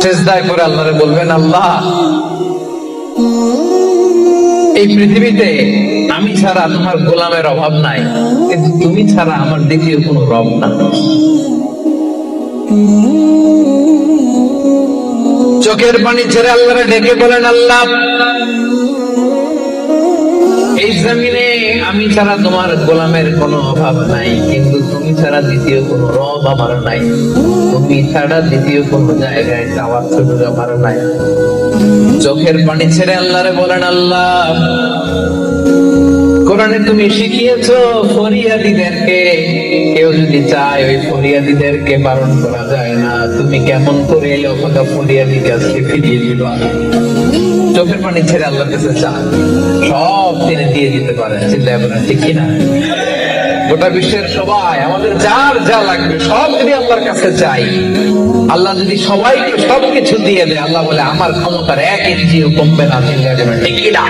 সিজদায় করে আল্লাহরে বলবেন, আল্লাহ এই পৃথিবীতে আমি ছাড়া তোমার গোলামের অভাব নাই, কিন্তু তুমি ছাড়া আমার দ্বিতীয় কোনো রব না। চোখের পানি ছেড়ে আল্লাহরে ডেকে বলেন, আল্লাহ এই জমিনে আমি ছাড়া তোমার গোলামের কোনো অভাব নাই, কিন্তু তুমি ছাড়া দ্বিতীয় কোনো রব আমার নাই, তুমি ছাড়া দ্বিতীয় কোনো জায়গায় যাওয়ার সুযোগ আমার নাই। চোখের পানি ছেড়ে আল্লাহরে বলেন, আল্লাহ কোরআনে তুমি শিখিয়েছো ফরিয়াদীদেরকে কেউ যদি চায় ওই ফরিয়াদীদেরকে বারণ করা যায় না, তুমি কেমন করে এই অপদা ফরিয়াদী কাছে ফিরিয়ে দিবা? চোখের পানি ছেড়ে আল্লাহর কাছে চান, সব তিনি দিয়ে দিতে পারেন। চিল্লায় বলেন ঠিক কিনা? গোটা বিশ্বের সবাই আমাদের যার যা লাগবে সব যদি আল্লাহর কাছে চাই, আল্লাহ যদি সবাইকে সবকিছু দিয়ে দেয়, আল্লাহ বলে আমার ক্ষমতার 1 ইঞ্চিও কমবে না। চিল্লায় বলেন ঠিক কিনা?